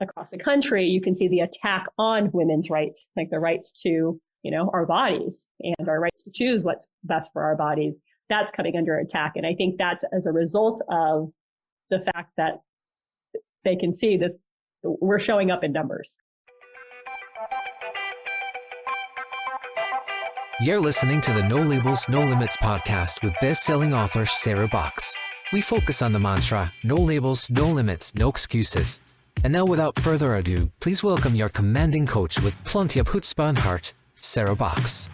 across the country, you can see the attack on women's rights, like the rights to, our bodies and our rights to choose what's best for our bodies. That's coming under attack. And I think that's as a result of the fact that they can see this, we're showing up in numbers. You're listening to the No Labels, No Limits podcast with best-selling author Sarah Box. We focus on the mantra, no labels, no limits, no excuses. And now, without further ado, please welcome your commanding coach with plenty of chutzpah and heart, Sarah Box.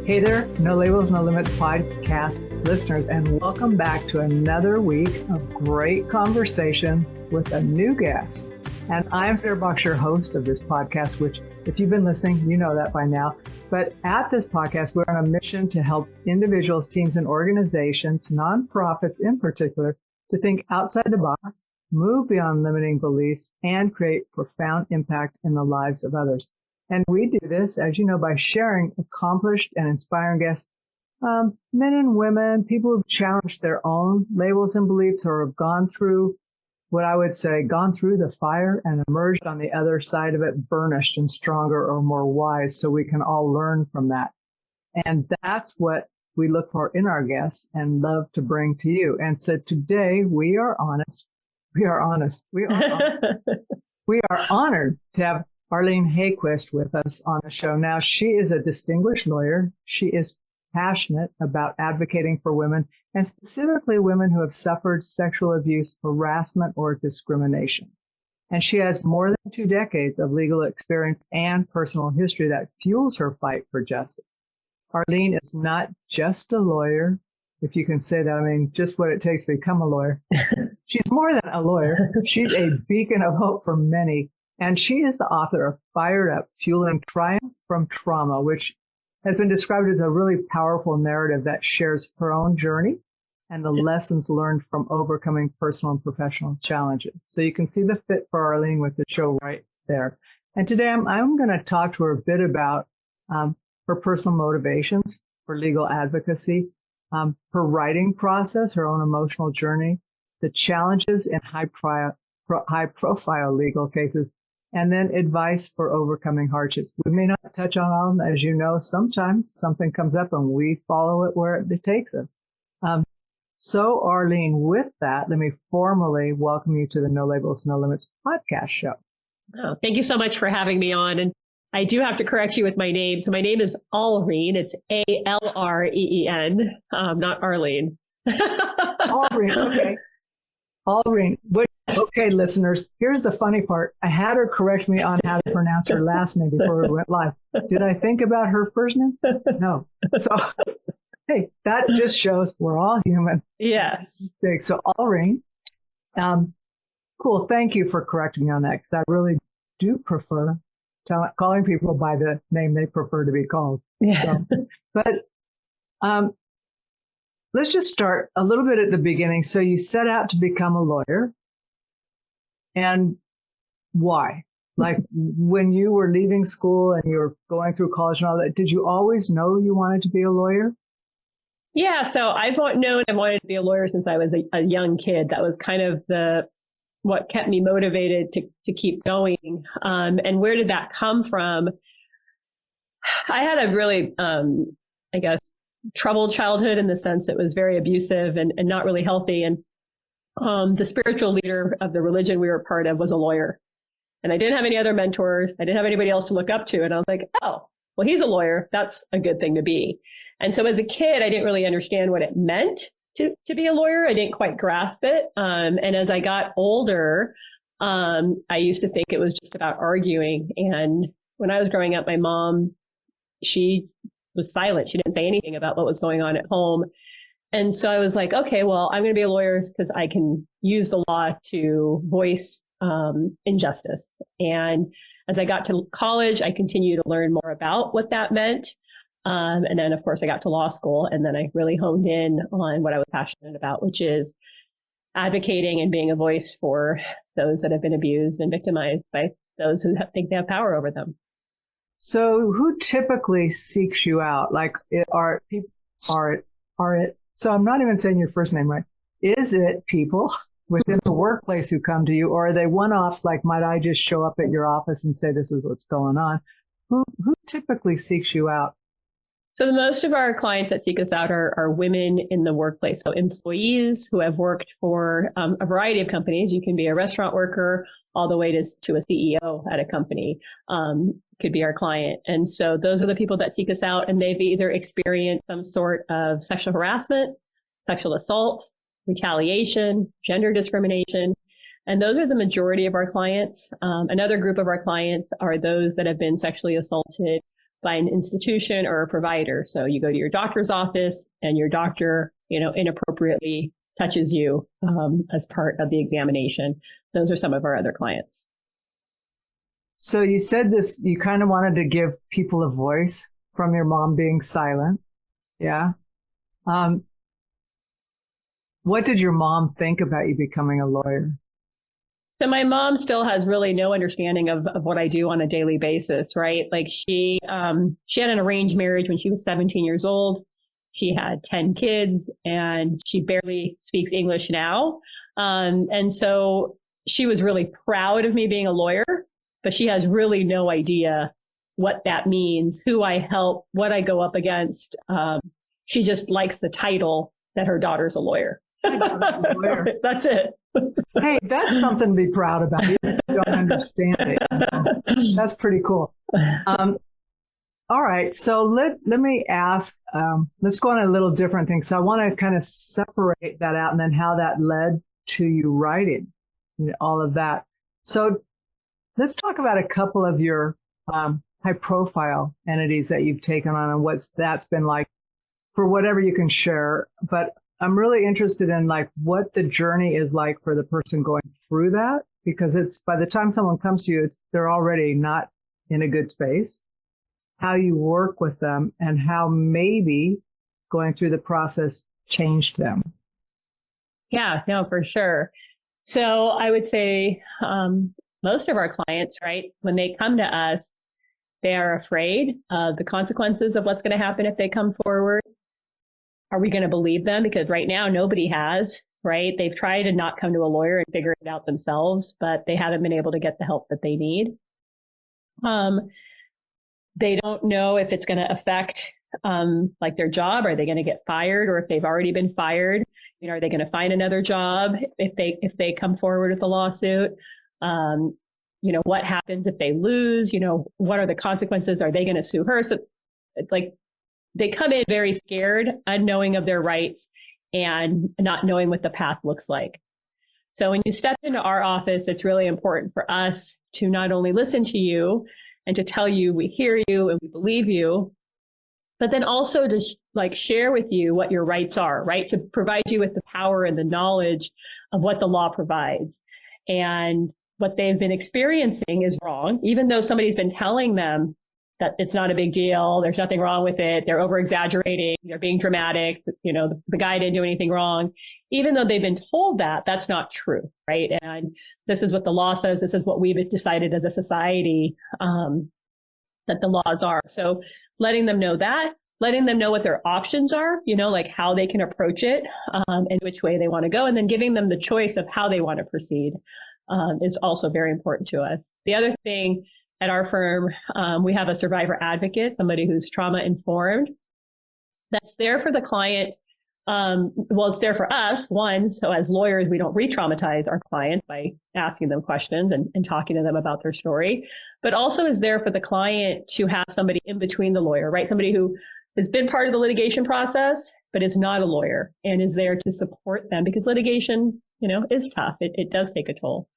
Hey there, No Labels, No Limits podcast listeners, and welcome back to another week of great conversation with a new guest. And I'm Sarah Box, your host of this podcast, which, if you've been listening, you know that by now. But at this podcast, we're on a mission to help individuals, teams, and organizations, nonprofits in particular, to think outside the box, move beyond limiting beliefs, and create profound impact in the lives of others. And we do this, as you know, by sharing accomplished and inspiring guests, men and women, people who've challenged their own labels and beliefs or have gone through what I would say, gone through the fire and emerged on the other side of it, burnished and stronger or more wise, so we can all learn from that. And that's what we look for in our guests and love to bring to you. And so today we are honest. We are honest. We are honest. We are honored to have Alreen Haeggquist with us on the show. Now, she is a distinguished lawyer. She is passionate about advocating for women, and specifically women who have suffered sexual abuse, harassment, or discrimination. And she has more than 2 decades of legal experience and personal history that fuels her fight for justice. Alreen is not just a lawyer, if you can say that. I mean, just what it takes to become a lawyer. She's more than a lawyer. She's a beacon of hope for many. And she is the author of Fired Up, Fueling Triumph from Trauma, which has been described as a really powerful narrative that shares her own journey and the lessons learned from overcoming personal and professional challenges. So you can see the fit for Alreen with the show right there. And today I'm going to talk to her a bit about her personal motivations for legal advocacy, her writing process, her own emotional journey, the challenges in high-profile legal cases, and then advice for overcoming hardships. We may not touch on all of them. As you know, sometimes something comes up and we follow it where it takes us. So, Alreen, with that, let me formally welcome you to the No Labels, No Limits podcast show. Oh, thank you so much for having me on. And I do have to correct you with my name. So my name is Alreen. It's Alreen, not Arlene. Alreen, okay. Alreen. Okay, listeners, here's the funny part. I had her correct me on how to pronounce her last name before we went live. Did I think about her first name? No. So, hey, that just shows we're all human. Yes. So, Alreen, cool. Thank you for correcting me on that, because I really do prefer calling people by the name they prefer to be called. Yeah. So, but let's just start a little bit at the beginning. So you set out to become a lawyer. And why? Like when you were leaving school and you were going through college and all that, did you always know you wanted to be a lawyer? Yeah, so I've known I wanted to be a lawyer since I was a young kid. That was kind of what kept me motivated to keep going. And where did that come from? I had a really, I guess, troubled childhood in the sense it was very abusive and not really healthy. And the spiritual leader of the religion we were part of was a lawyer. And I didn't have any other mentors. I didn't have anybody else to look up to. And I was like, oh, well, he's a lawyer. That's a good thing to be. And so as a kid, I didn't really understand what it meant to be a lawyer. I didn't quite grasp it. And as I got older, I used to think it was just about arguing. And when I was growing up, my mom, she was silent. She didn't say anything about what was going on at home. And so I was like, okay, well, I'm going to be a lawyer because I can use the law to voice injustice. And as I got to college, I continued to learn more about what that meant. And then, of course, I got to law school, and then I really honed in on what I was passionate about, which is advocating and being a voice for those that have been abused and victimized by those who think they have power over them. So who typically seeks you out? Like, are it, so I'm not even saying your first name right. Is it people within the workplace who come to you, or are they one-offs like, might I just show up at your office and say, this is what's going on? Who typically seeks you out? So most of our clients that seek us out are women in the workplace. So employees who have worked for a variety of companies. You can be a restaurant worker all the way to a CEO at a company, could be our client. And so those are the people that seek us out, and they've either experienced some sort of sexual harassment, sexual assault, retaliation, gender discrimination. And those are the majority of our clients. Another group of our clients are those that have been sexually assaulted by an institution or a provider. So you go to your doctor's office and your doctor, inappropriately touches you as part of the examination. Those are some of our other clients. So you said this, you kind of wanted to give people a voice from your mom being silent. Yeah. What did your mom think about you becoming a lawyer? So my mom still has really no understanding of what I do on a daily basis, right? Like she had an arranged marriage when she was 17 years old. She had 10 kids and she barely speaks English now. And so she was really proud of me being a lawyer, but she has really no idea what that means, who I help, what I go up against. She just likes the title that her daughter's a lawyer. That's it. Hey, that's something to be proud about. You don't understand it. That's pretty cool. All right. So let me ask, let's go on a little different thing. So I want to kind of separate that out and then how that led to you writing, all of that. So let's talk about a couple of your high profile entities that you've taken on and what that's been like, for whatever you can share. But I'm really interested in like what the journey is like for the person going through that, because it's by the time someone comes to you, they're already not in a good space. How you work with them and how maybe going through the process changed them. Yeah, no, for sure. So I would say most of our clients, right, when they come to us, they are afraid of the consequences of what's going to happen if they come forward. Are we going to believe them? Because right now nobody has, right? They've tried to not come to a lawyer and figure it out themselves, but they haven't been able to get the help that they need. They don't know if it's going to affect like their job. Are they going to get fired? Or if they've already been fired, are they going to find another job if they come forward with a lawsuit? What happens if they lose? What are the consequences? Are they going to sue her? So like they come in very scared, unknowing of their rights and not knowing what the path looks like. So when you step into our office, it's really important for us to not only listen to you and to tell you we hear you and we believe you, but then also to share with you what your rights are, right? To provide you with the power and the knowledge of what the law provides. And what they've been experiencing is wrong, even though somebody's been telling them that it's not a big deal, there's nothing wrong with it, they're over exaggerating, they're being dramatic, the guy didn't do anything wrong. Even though they've been told that, that's not true, right? And this is what the law says, this is what we've decided as a society that the laws are. So letting them know that, letting them know what their options are, like how they can approach it and which way they want to go, and then giving them the choice of how they want to proceed is also very important to us. The other thing at our firm, we have a survivor advocate, somebody who's trauma informed, that's there for the client. It's there for us, one, so as lawyers, we don't re-traumatize our clients by asking them questions and talking to them about their story, but also is there for the client to have somebody in between the lawyer, right? Somebody who has been part of the litigation process, but is not a lawyer and is there to support them because litigation, is tough. It does take a toll.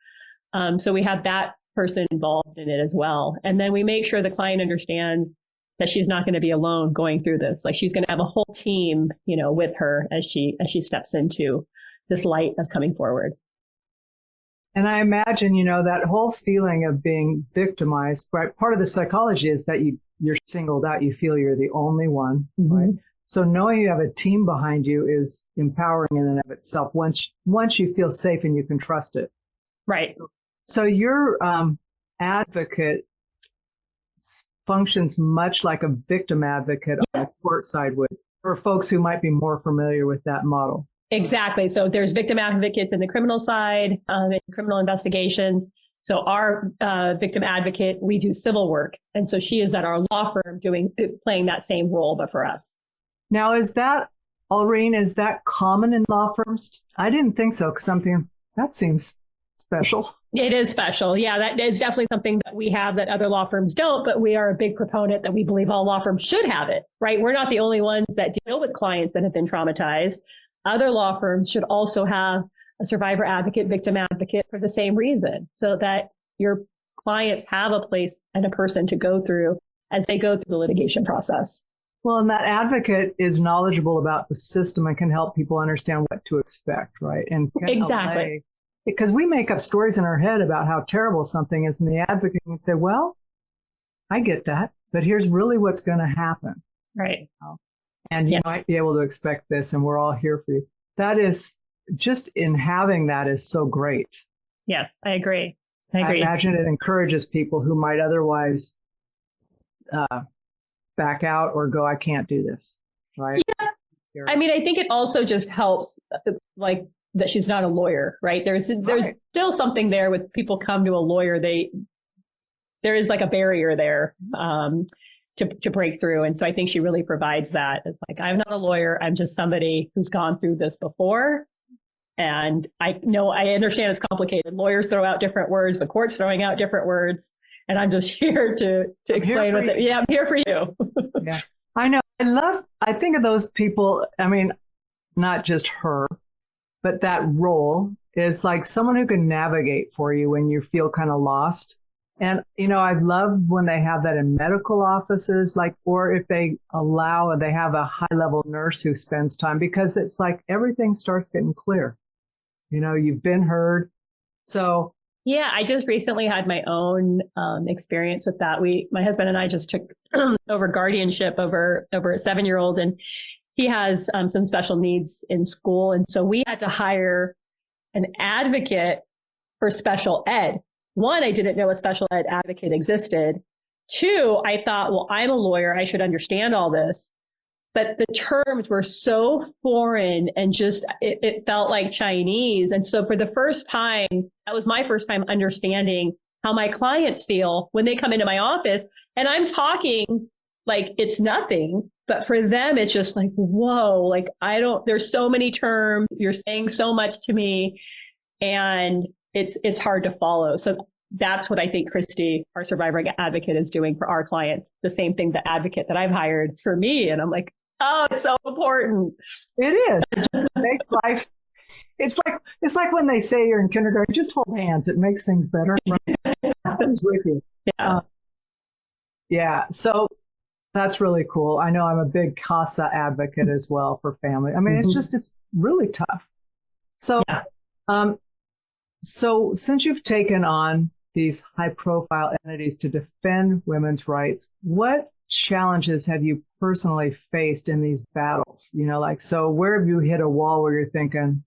So we have that person involved in it as well. And then we make sure the client understands that she's not going to be alone going through this. Like she's going to have a whole team, with her as she steps into this light of coming forward. And I imagine, that whole feeling of being victimized, right? Part of the psychology is that you're singled out. You feel you're the only one, right? So knowing you have a team behind you is empowering in and of itself once you feel safe and you can trust it. Right. So your advocate functions much like a victim advocate on the court side would, for folks who might be more familiar with that model. Exactly. So there's victim advocates in the criminal side, in criminal investigations. So our victim advocate, we do civil work. And so she is at our law firm playing that same role, but for us. Now, Alreen, is that common in law firms? I didn't think so, because I'm thinking, that seems special. It is special. Yeah, that is definitely something that we have that other law firms don't, but we are a big proponent that we believe all law firms should have it, right? We're not the only ones that deal with clients that have been traumatized. Other law firms should also have a survivor advocate, victim advocate for the same reason, so that your clients have a place and a person to go through as they go through the litigation process. Well, and that advocate is knowledgeable about the system and can help people understand what to expect, right? And exactly. Because we make up stories in our head about how terrible something is, and the advocate can say, well, I get that, but here's really what's going to happen. Right. And you might be able to expect this, and we're all here for you. That is, just in having that is so great. Yes, I agree. I imagine it encourages people who might otherwise back out or go, I can't do this, right? Yeah. I mean, I think it also just helps, like, that she's not a lawyer, right? There's still something there with people come to a lawyer. There is like a barrier there to break through. And so I think she really provides that. It's like, I'm not a lawyer. I'm just somebody who's gone through this before. And I understand it's complicated. Lawyers throw out different words. The court's throwing out different words. And I'm just here to explain what I'm here for you. Yeah, I know. I think of those people. I mean, not just her, but that role is like someone who can navigate for you when you feel kind of lost. And, I love when they have that in medical offices, or if they have a high level nurse who spends time, because it's like everything starts getting clear. You've been heard. So. Yeah, I just recently had my own experience with that. My husband and I just took over guardianship over a 7-year-old, and he has some special needs in school. And so we had to hire an advocate for special ed. One, I didn't know a special ed advocate existed. Two, I thought, well, I'm a lawyer. I should understand all this. But the terms were so foreign and just, it felt like Chinese. And so for the first time, that was my first time understanding how my clients feel when they come into my office. And I'm talking like it's nothing. But for them, it's just like, whoa, like there's so many terms. You're saying so much to me. And it's hard to follow. So that's what I think Christy, our survivor advocate, is doing for our clients. The same thing, the advocate that I've hired for me. And I'm like, oh, it's so important. It is. It just makes life. It's like when they say you're in kindergarten, just hold hands. It makes things better. It's with you. Yeah. Yeah. So that's really cool. I know I'm a big CASA advocate as well for family. I mean, it's really tough. So, So since you've taken on these high-profile entities to defend women's rights, what challenges have you personally faced in these battles? So where have you hit a wall where you're thinking,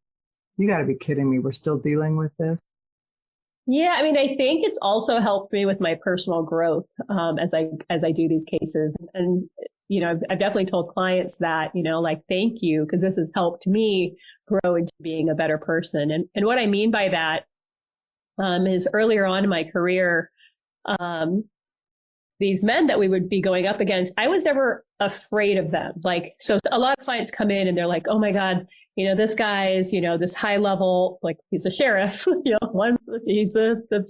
you got to be kidding me, we're still dealing with this? Yeah, I mean, I think it's also helped me with my personal growth as I do these cases. And, I've definitely told clients that, thank you, because this has helped me grow into being a better person. And what I mean by that is earlier on in my career, these men that we would be going up against, I was never afraid of them. So a lot of clients come in and they're like, oh my God, this guy is, this high level, like he's a sheriff, he's the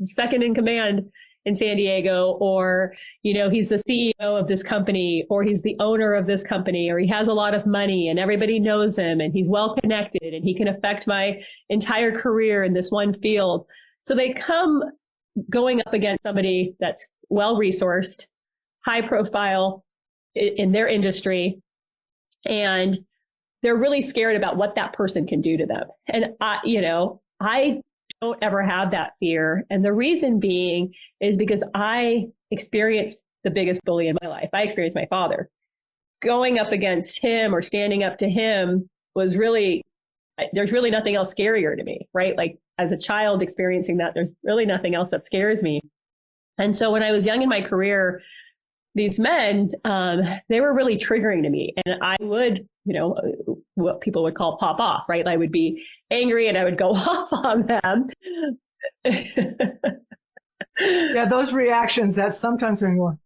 second in command in San Diego, or, he's the CEO of this company, or he's the owner of this company, or he has a lot of money and everybody knows him and he's well connected and he can affect my entire career in this one field. So they come going up against somebody that's well-resourced, high profile in their industry, and they're really scared about what that person can do to them. And I don't ever have that fear. And the reason being is because I experienced the biggest bully in my life. I experienced my father. Going up against him or standing up to him was there's really nothing else scarier to me, right? Like as a child experiencing that, there's really nothing else that scares me. And so when I was young in my career, these men, they were really triggering to me. And I would what people would call pop off, right? I would be angry and I would go off on them. Yeah, those reactions that sometimes when you're going,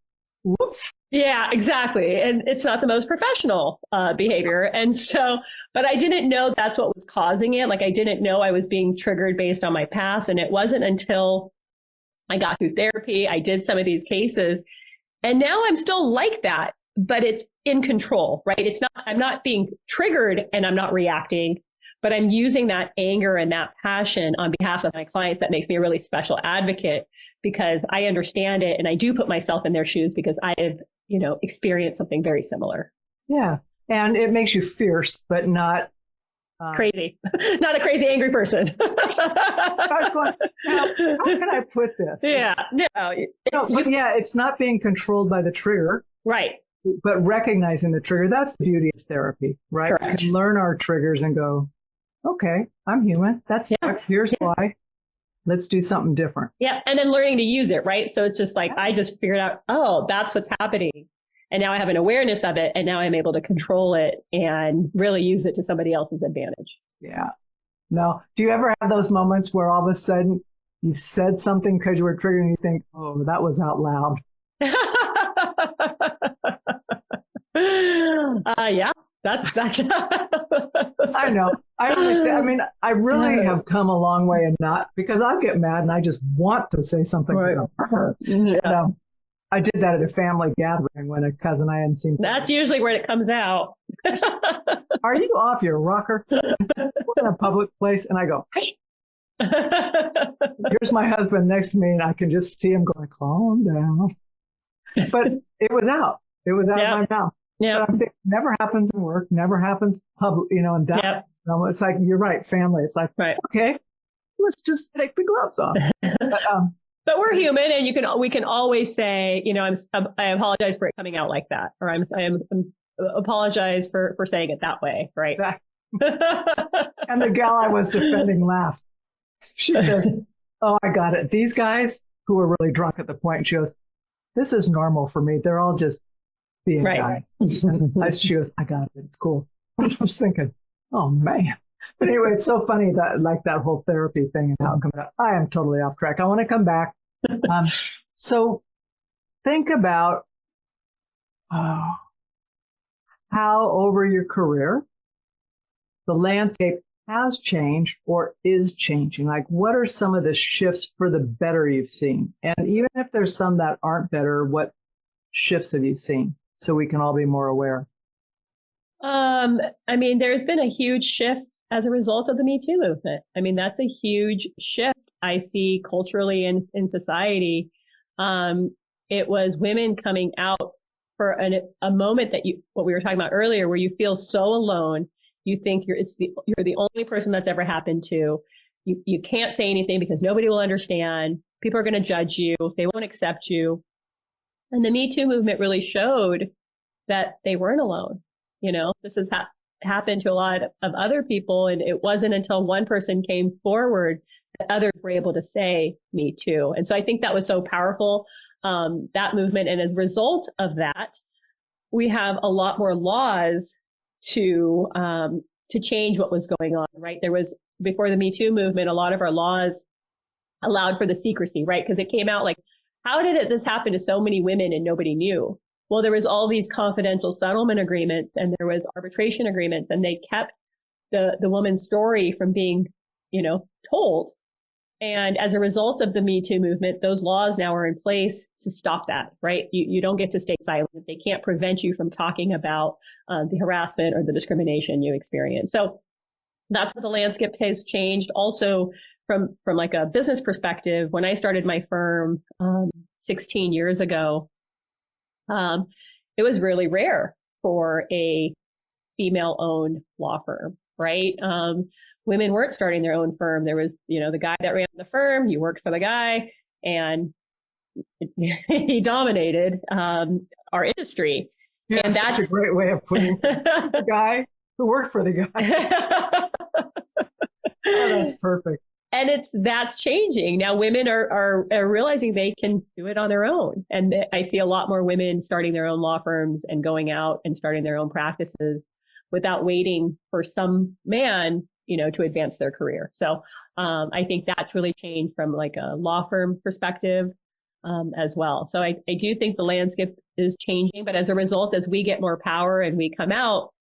whoops. Yeah, exactly. And it's not the most professional behavior. And so, but I didn't know that's what was causing it. Like I didn't know I was being triggered based on my past. And it wasn't until I got through therapy, I did some of these cases, and now I'm still like that, but it's in control, right? I'm not being triggered and I'm not reacting, but I'm using that anger and that passion on behalf of my clients. That makes me a really special advocate because I understand it and I do put myself in their shoes because I have, experienced something very similar. Yeah. And it makes you fierce, but not crazy, not a crazy angry person. I was going, now, how can I put this? Yeah, it's not being controlled by the trigger. Right. But recognizing the trigger, that's the beauty of therapy, right? Correct. We can learn our triggers and go, okay, I'm human. That sucks. Here's why. Let's do something different. Yeah. And then learning to use it, right? So it's just like, I just figured out, oh, that's what's happening. And now I have an awareness of it. And now I'm able to control it and really use it to somebody else's advantage. Yeah. No. Do you ever have those moments where all of a sudden you've said something because you were triggered and you think, oh, that was out loud? Yeah. That's I know. I really have come a long way and not because I get mad and I just want to say something. Right. Yeah. I did that at a family gathering when a cousin I hadn't seen. That's usually where it comes out. Are you off your rocker? We're in a public place and I go, hey. Here's my husband next to me and I can just see him going, calm down. But it was out. It was out of my mouth. Yeah. Never happens in work, never happens public, and that. Yep. It's like, you're right, family. It's like, right. Okay, let's just take the gloves off. But we're human, and we can always say, I apologize for it coming out like that, or I'm apologize for saying it that way, right? And the gal I was defending laughed. She says, "Oh, I got it. These guys who were really drunk at the point," she goes, "This is normal for me. They're all just being guys." And she goes, "I got it. It's cool." I was thinking, oh man. But anyway, it's so funny that whole therapy thing and how it comes out. I am totally off track. I want to come back. So think about how over your career, the landscape has changed or is changing. Like, what are some of the shifts for the better you've seen? And even if there's some that aren't better, what shifts have you seen so we can all be more aware? There's been a huge shift as a result of the Me Too movement. That's a huge shift I see culturally in society. It was women coming out for a moment that what we were talking about earlier, where you feel so alone. You think you're the only person that's ever happened to. You can't say anything because nobody will understand. People are going to judge you. They won't accept you. And the Me Too movement really showed that they weren't alone. This has happened to a lot of other people. And it wasn't until one person came forward that others were able to say Me Too. And so I think that was so powerful, that movement. And as a result of that, we have a lot more laws to change what was going on, right? There was, before the Me Too movement, a lot of our laws allowed for the secrecy, right? Because it came out like, how did this happen to so many women and nobody knew? Well, there was all these confidential settlement agreements and there was arbitration agreements, and they kept the woman's story from being, told. And as a result of the Me Too movement, those laws now are in place to stop that, right? You don't get to stay silent. They can't prevent you from talking about the harassment or the discrimination you experience. So that's what the landscape has changed. Also, from like a business perspective, when I started my firm 16 years ago, it was really rare for a female-owned law firm, right? Women weren't starting their own firm. There was, the guy that ran the firm, he worked for the guy, and he dominated our industry. Yeah, and that's a great way of putting it. The guy who worked for the guy. Oh, that's perfect. And that's changing. Now women are realizing they can do it on their own. And I see a lot more women starting their own law firms and going out and starting their own practices. without waiting for some man, to advance their career. So I think that's really changed from like a law firm perspective as well. So I do think the landscape is changing, but as a result, as we get more power and we come out,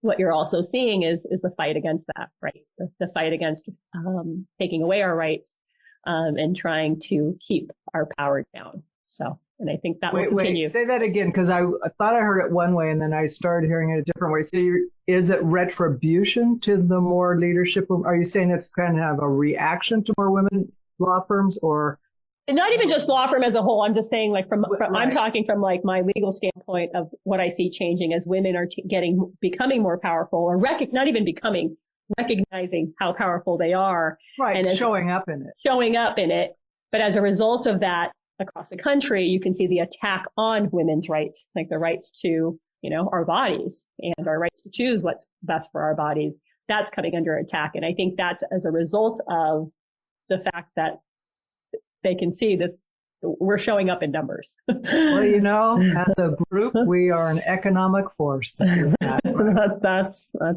what you're also seeing is the fight against that, right? The fight against taking away our rights and trying to keep our power down. So, and I think that will continue. Wait, say that again, because I thought I heard it one way and then I started hearing it a different way. So is it retribution to the more leadership? Are you saying it's kind of a reaction to more women law firms, or? And not even just law firm as a whole. I'm just saying, like, from Right. I'm talking from like my legal standpoint of what I see changing as women are becoming more powerful, or not even becoming, recognizing how powerful they are. Right, and showing up in it. But as a result of that, across the country, you can see the attack on women's rights, like the rights to, our bodies and our rights to choose what's best for our bodies. That's coming under attack. And I think that's as a result of the fact that they can see this, we're showing up in numbers. Well, as a group, we are an economic force. That's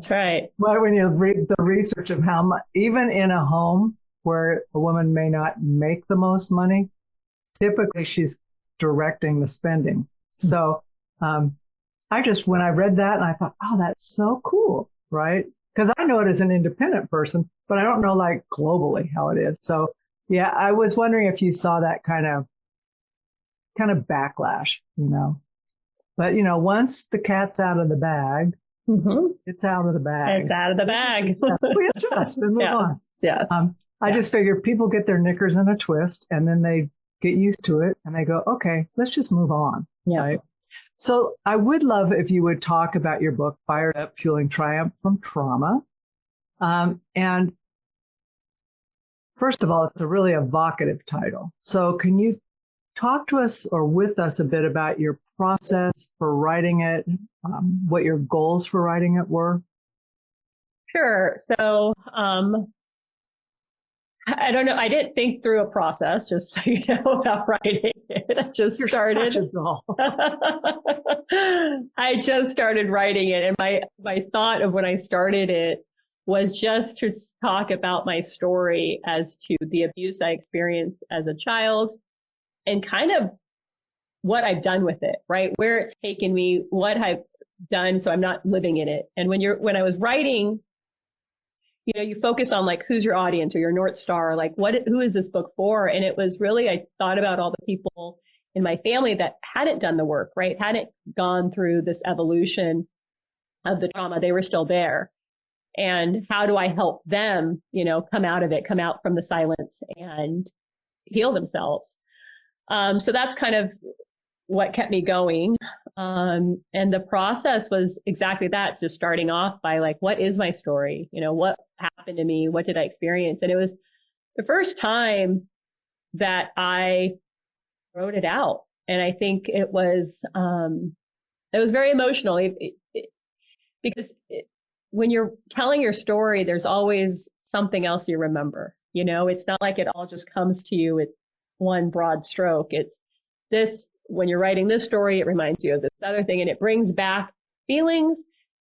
right. But when you read the research of how much, even in a home where a woman may not make the most money, typically she's directing the spending. So when I read that, and I thought, oh, that's so cool, right? Because I know it as an independent person, but I don't know like globally how it is. So yeah, I was wondering if you saw that kind of backlash, But once the cat's out of the bag, it's out of the bag. It's out of the bag. Yes, we adjust and move on. Yes. I just figure people get their knickers in a twist and then they get used to it and they go, okay, let's just move on. Yeah. Right? So I would love if you would talk about your book, Fired Up, Fueling Triumph from Trauma. And first of all, it's a really evocative title. So can you talk to us or with us a bit about your process for writing it, what your goals for writing it were? Sure. So I don't know. I didn't think through a process, just so you know, about writing it. I just started. Such a doll. I just started writing it. And my thought of when I started it was just to talk about my story as to the abuse I experienced as a child and kind of what I've done with it, right? Where it's taken me, what I've done so I'm not living in it. And when I was writing, you focus on like, who's your audience or your North Star, like who is this book for? And it was really, I thought about all the people in my family that hadn't done the work, right? Hadn't gone through this evolution of the trauma. They were still there. And how do I help them, come out of it, come out from the silence and heal themselves? So that's kind of what kept me going. And the process was exactly that, just starting off by like, what is my story? What happened to me? What did I experience? And it was the first time that I wrote it out. And I think it was very emotional because when you're telling your story, there's always something else you remember. It's not like it all just comes to you with one broad stroke. It's this, when you're writing this story, it reminds you of this other thing, and it brings back feelings,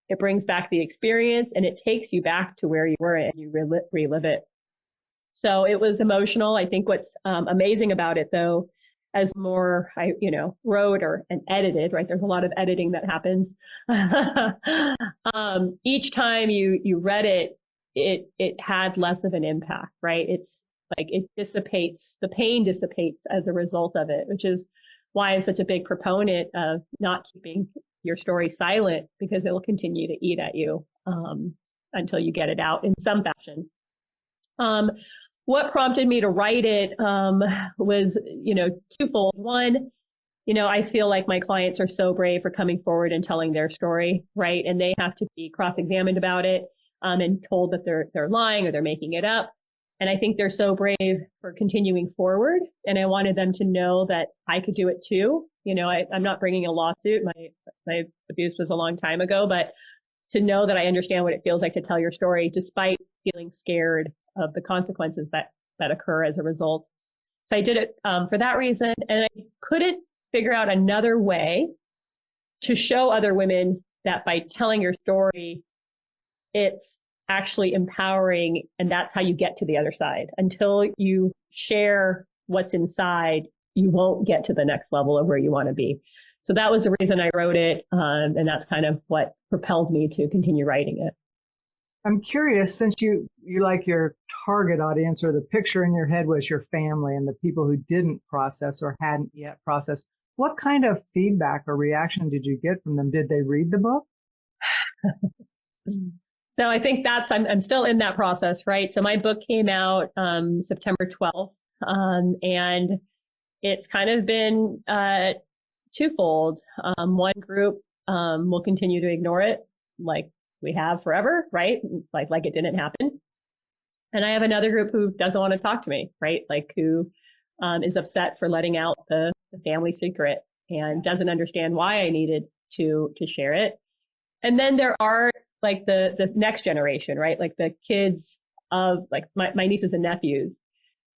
it brings back the experience, and it takes you back to where you were and you relive it. So it was emotional. I think what's amazing about it, though, as more I, wrote and edited, right? There's a lot of editing that happens. Each time you read it, it had less of an impact, right? It's like it dissipates, the pain dissipates as a result of it, which is why I'm such a big proponent of not keeping your story silent, because it will continue to eat at you until you get it out in some fashion. What prompted me to write it was, twofold. One, I feel like my clients are so brave for coming forward and telling their story, right? And they have to be cross-examined about it and told that they're lying or they're making it up. And I think they're so brave for continuing forward. And I wanted them to know that I could do it too. I'm not bringing a lawsuit. My abuse was a long time ago, but to know that I understand what it feels like to tell your story, despite feeling scared of the consequences that occur as a result. So I did it for that reason. And I couldn't figure out another way to show other women that by telling your story, it's actually empowering, and that's how you get to the other side. Until you share what's inside, you won't get to the next level of where you want to be. So that was the reason I wrote it, and that's kind of what propelled me to continue writing it. I'm curious, since you like your target audience, or the picture in your head was your family and the people who didn't process or hadn't yet processed, what kind of feedback or reaction did you get from them? Did they read the book? So I think I'm still in that process, right? So my book came out September 12th, and it's kind of been twofold. One group will continue to ignore it, like we have forever, right? Like it didn't happen. And I have another group who doesn't want to talk to me, right? Like who is upset for letting out the family secret and doesn't understand why I needed to share it. And then there are like the next generation, right? Like the kids of like my nieces and nephews,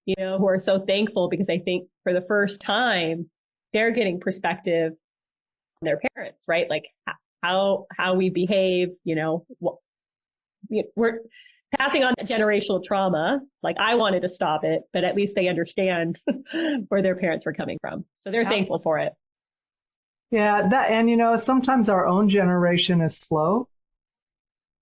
you know, who are so thankful because I think for the first time, they're getting perspective from their parents, right? Like how we behave, you know, we're passing on that generational trauma. Like I wanted to stop it, but at least they understand where their parents were coming from. So they're thankful for it. Yeah, and you know, sometimes our own generation is slow,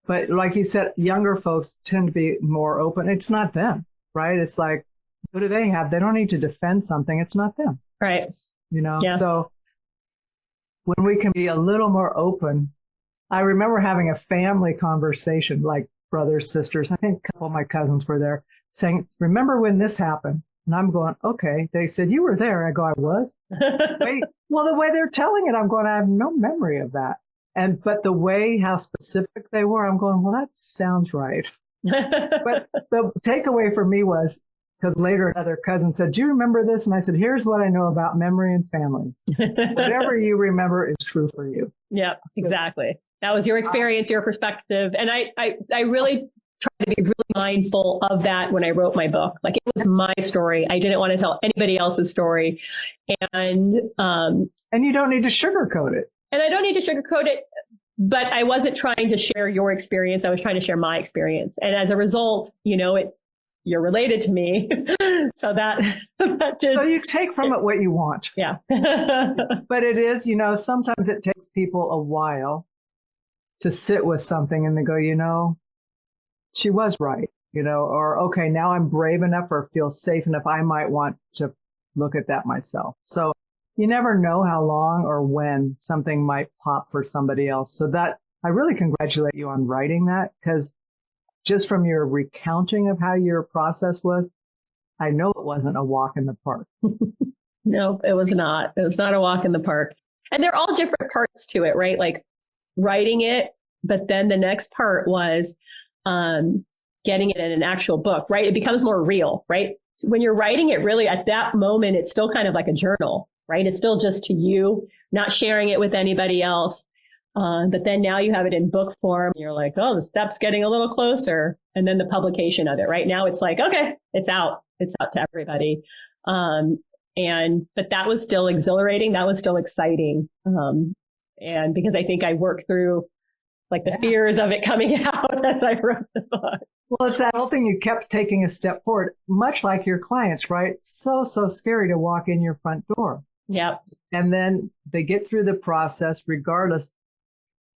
but like you said, younger folks tend to be more open. It's not them, right? It's like, what do they have? They don't need to defend something. It's not them. Right. You know, yeah. So when we can be a little more open, I remember having a family conversation, like brothers, sisters. I think a couple of my cousins were there saying, remember when this happened? And I'm going, okay. They said, you were there. I go, I was. Wait, well, the way they're telling it, I'm going, I have no memory of that. But the way, how specific they were, I'm going, well, that sounds right. But the takeaway for me was, because later another cousin said, do you remember this? And I said, here's what I know about memory and families. Whatever you remember is true for you. Yeah, exactly. That was your experience, your perspective. And I really tried to be really mindful of that when I wrote my book. Like it was my story. I didn't want to tell anybody else's story. And you don't need to sugarcoat it. And I don't need to sugarcoat it, but I wasn't trying to share your experience. I was trying to share my experience. And as a result, you know, you're related to me. So that just. So you take from it what you want. Yeah. But it is, you know, sometimes it takes people a while to sit with something and they go, you know, she was right, you know, or, okay, now I'm brave enough or feel safe enough. I might want to look at that myself. So you never know how long or when something might pop for somebody else. So that I really congratulate you on writing that, because just from your recounting of how your process was, I know it wasn't a walk in the park. No, it was not. It was not a walk in the park. And they're all different parts to it, right? Like writing it, but then the next part was getting it in an actual book, right? It becomes more real, right? When you're writing it, really at that moment, it's still kind of like a journal, right? It's still just to you, not sharing it with anybody else. But then now you have it in book form. You're like, oh, the step's getting a little closer. And then the publication of it. Right now it's like, okay, it's out. It's out to everybody. But that was still exhilarating. That was still exciting. And because I think I worked through like the fears of it coming out as I wrote the book. Well, it's that whole thing. You kept taking a step forward, much like your clients, right? So scary to walk in your front door. Yep. And then they get through the process regardless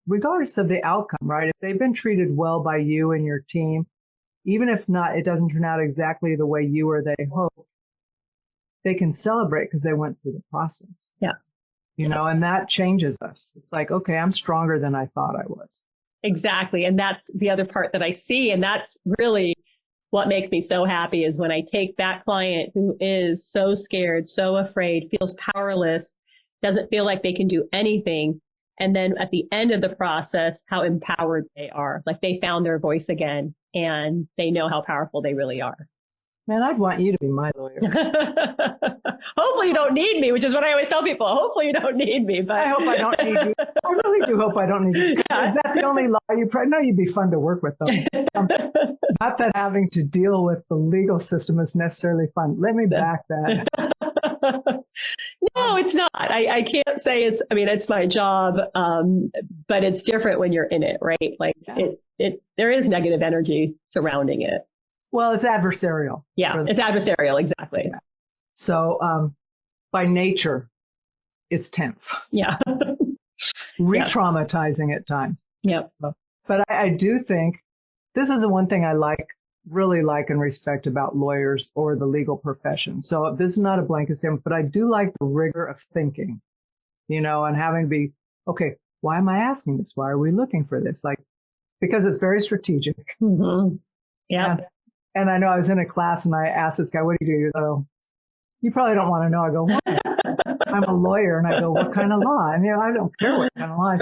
of the outcome, right? If they've been treated well by you and your team, even if not, it doesn't turn out exactly the way you or they hoped, they can celebrate because they went through the process. Yeah. You know, and that changes us. It's like, okay, I'm stronger than I thought I was. Exactly. And that's the other part that I see. And that's really what makes me so happy is when I take that client who is so scared, so afraid, feels powerless, doesn't feel like they can do anything. And then at the end of the process, how empowered they are. Like they found their voice again and they know how powerful they really are. Man, I'd want you to be my lawyer. Hopefully you don't need me, which is what I always tell people. Hopefully you don't need me. But I hope I don't need you. I really do hope I don't need you. Yeah. Is that the only law you probably know? You'd be fun to work with, though. Not that having to deal with the legal system is necessarily fun. Let me back that. No, it's not. I can't say it's my job, but it's different when you're in it, right? Like there is negative energy surrounding it. Well, it's adversarial. Yeah, it's adversarial, exactly. Yeah. So by nature, it's tense. Yeah. Re-traumatizing at times. Yeah. So, but I do think this is the one thing I really like and respect about lawyers or the legal profession. So this is not a blanket statement, but I do like the rigor of thinking, and having to be, okay, why am I asking this? Why are we looking for this? Because it's very strategic. Mm-hmm. Yeah. And I know I was in a class and I asked this guy, what do you do? Oh, you probably don't want to know. I go, what? I'm a lawyer. And I go, what kind of law? And I don't care what kind of law.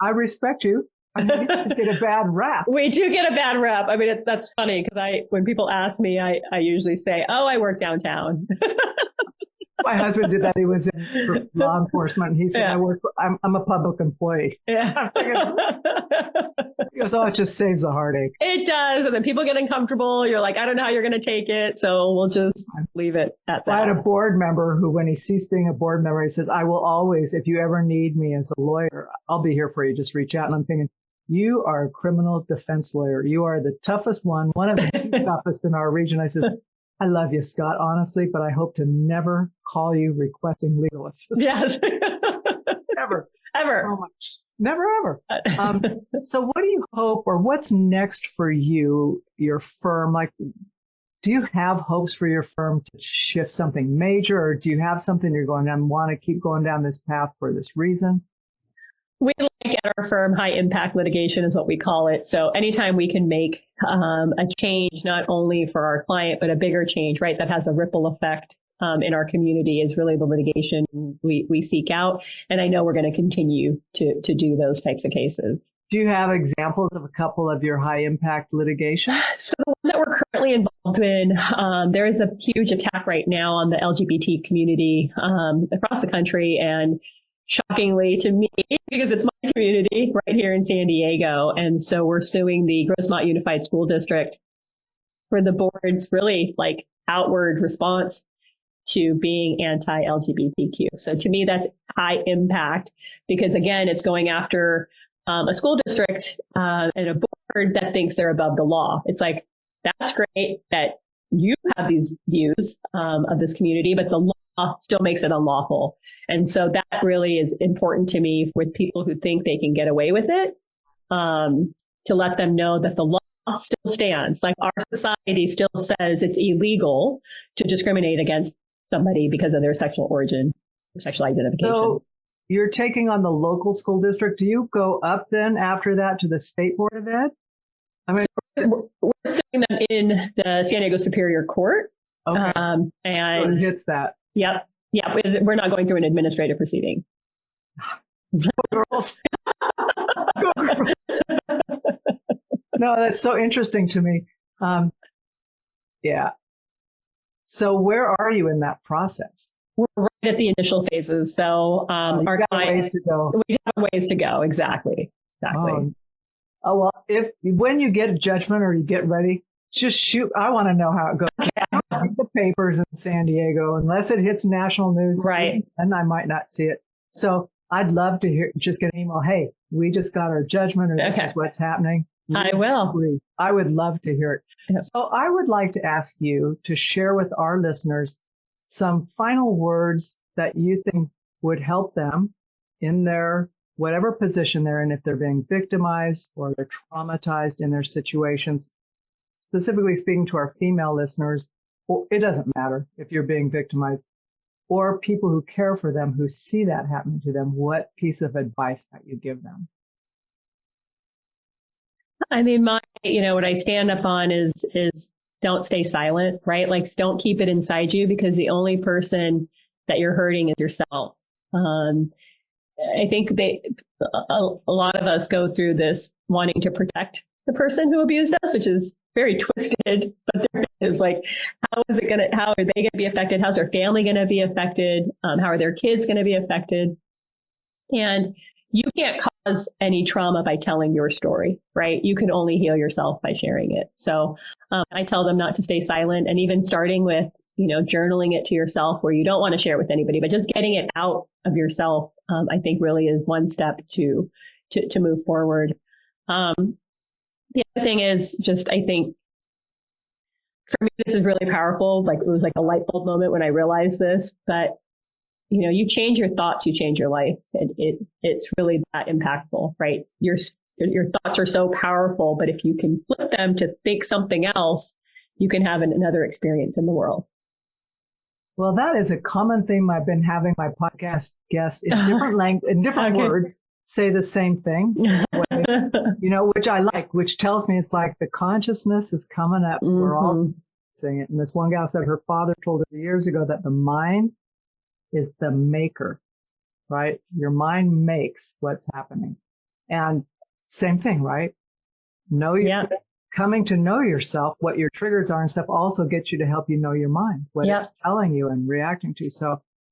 I respect you. I mean, you just get a bad rap. We do get a bad rap. I mean, that's funny because when people ask me, I usually say, oh, I work downtown. My husband did that. He was in law enforcement. And he said, I'm a public employee. Yeah. He goes, oh, it just saves the heartache. It does. And then people get uncomfortable. You're like, I don't know how you're going to take it. So we'll just leave it at that. I had a board member who, when he ceased being a board member, he says, I will always, if you ever need me as a lawyer, I'll be here for you. Just reach out. And I'm thinking, you are a criminal defense lawyer. You are the toughest one of the toughest in our region. I said, I love you, Scott, honestly, but I hope to never call you requesting legal assistance. Yes. Ever. Ever. Oh my, never, ever. So what do you hope, or what's next for you, your firm? Do you have hopes for your firm to shift something major, or do you have something you're going to want to keep going down this path for this reason? We like at our firm, high impact litigation is what we call it. So anytime we can make a change, not only for our client, but a bigger change, right, that has a ripple effect in our community is really the litigation we seek out. And I know we're going to continue to do those types of cases. Do you have examples of a couple of your high impact litigation? So the one that we're currently involved in, there is a huge attack right now on the LGBT community across the country. And shockingly to me, because it's my community right here in San Diego. And so we're suing the Grossmont Unified School District for the board's really outward response to being anti-LGBTQ. So to me, that's high impact because, again, it's going after a school district and a board that thinks they're above the law. It's like, that's great that you have these views of this community, but the law still makes it unlawful. And so that really is important to me with people who think they can get away with it, to let them know that the law still stands. Like our society still says it's illegal to discriminate against somebody because of their sexual origin or sexual identification. So you're taking on the local school district. Do you go up then after that to the State Board of Ed? I mean, so we're suing them in the San Diego Superior Court. Okay. And so it hits that. Yep. Yeah. We're not going through an administrative proceeding. Go girls. Go girls. No, that's so interesting to me. Yeah. So where are you in that process? We're right at the initial phases. So our ways to go. We have ways to go. Exactly. Oh, well, when you get a judgment or you get ready, just shoot. I want to know how it goes. The papers in San Diego, unless it hits national news, right? And I might not see it. So I'd love to just get an email. Hey, we just got our judgment, or this is what's happening. I will. I would love to hear it. Yep. So I would like to ask you to share with our listeners some final words that you think would help them in their whatever position they're in, if they're being victimized or they're traumatized in their situations. Specifically speaking to our female listeners, well, it doesn't matter if you're being victimized or people who care for them, who see that happening to them. What piece of advice might you give them? I mean, what I stand up on is don't stay silent, right? Like, don't keep it inside you, because the only person that you're hurting is yourself. I think a lot of us go through this wanting to protect the person who abused us, which is very twisted. But there is how are they going to be affected? How's their family going to be affected? How are their kids going to be affected? And you can't cause any trauma by telling your story, right? You can only heal yourself by sharing it. So I tell them not to stay silent, and even starting with, journaling it to yourself where you don't want to share it with anybody, but just getting it out of yourself, I think really is one step to move forward. The other thing is just, I think for me, this is really powerful. Like it was like a light bulb moment when I realized this, but you change your thoughts, you change your life. It's really that impactful, right? Your thoughts are so powerful, but if you can flip them to think something else, you can have another experience in the world. Well, that is a common theme I've been having my podcast guests in different words say the same thing, which I like, which tells me it's like the consciousness is coming up. Mm-hmm. We're all saying it. And this one gal said her father told her years ago that the mind is the maker, right? Your mind makes what's happening. And same thing, right? Coming to know yourself, what your triggers are and stuff also gets you to help you know your mind, what it's telling you and reacting to.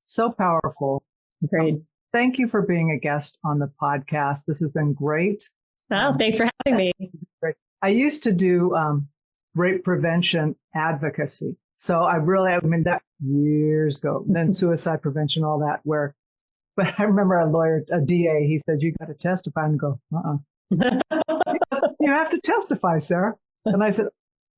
So powerful. Great. Thank you for being a guest on the podcast. This has been great. Oh, thanks for having me. Great. I used to do rape prevention advocacy. So that years ago, then suicide prevention, all that but I remember a DA, he said, you got to testify and go, You have to testify, Sarah. And I said,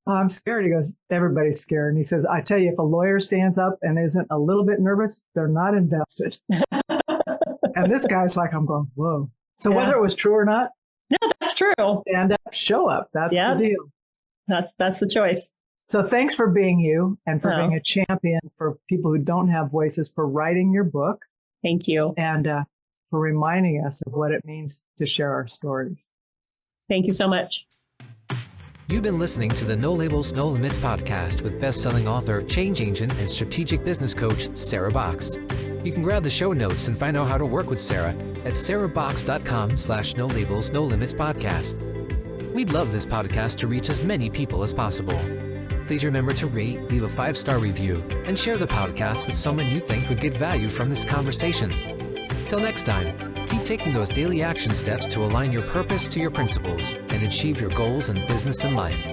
I'm scared. He goes, everybody's scared. And he says, I tell you, if a lawyer stands up and isn't a little bit nervous, they're not invested. And this guy's like, I'm going, whoa. So whether it was true or not. No, that's true. Stand up, show up. That's the deal. That's the choice. So thanks for being you and for being a champion for people who don't have voices, for writing your book. Thank you. And for reminding us of what it means to share our stories. Thank you so much. You've been listening to the No Labels, No Limits podcast with best-selling author, change agent, and strategic business coach, Sarah Box. You can grab the show notes and find out how to work with Sarah at sarahbox.com/No Labels, No Limits podcast. We'd love this podcast to reach as many people as possible. Please remember to rate, leave a 5-star review, and share the podcast with someone you think would get value from this conversation. Till next time, keep taking those daily action steps to align your purpose to your principles and achieve your goals in business and life.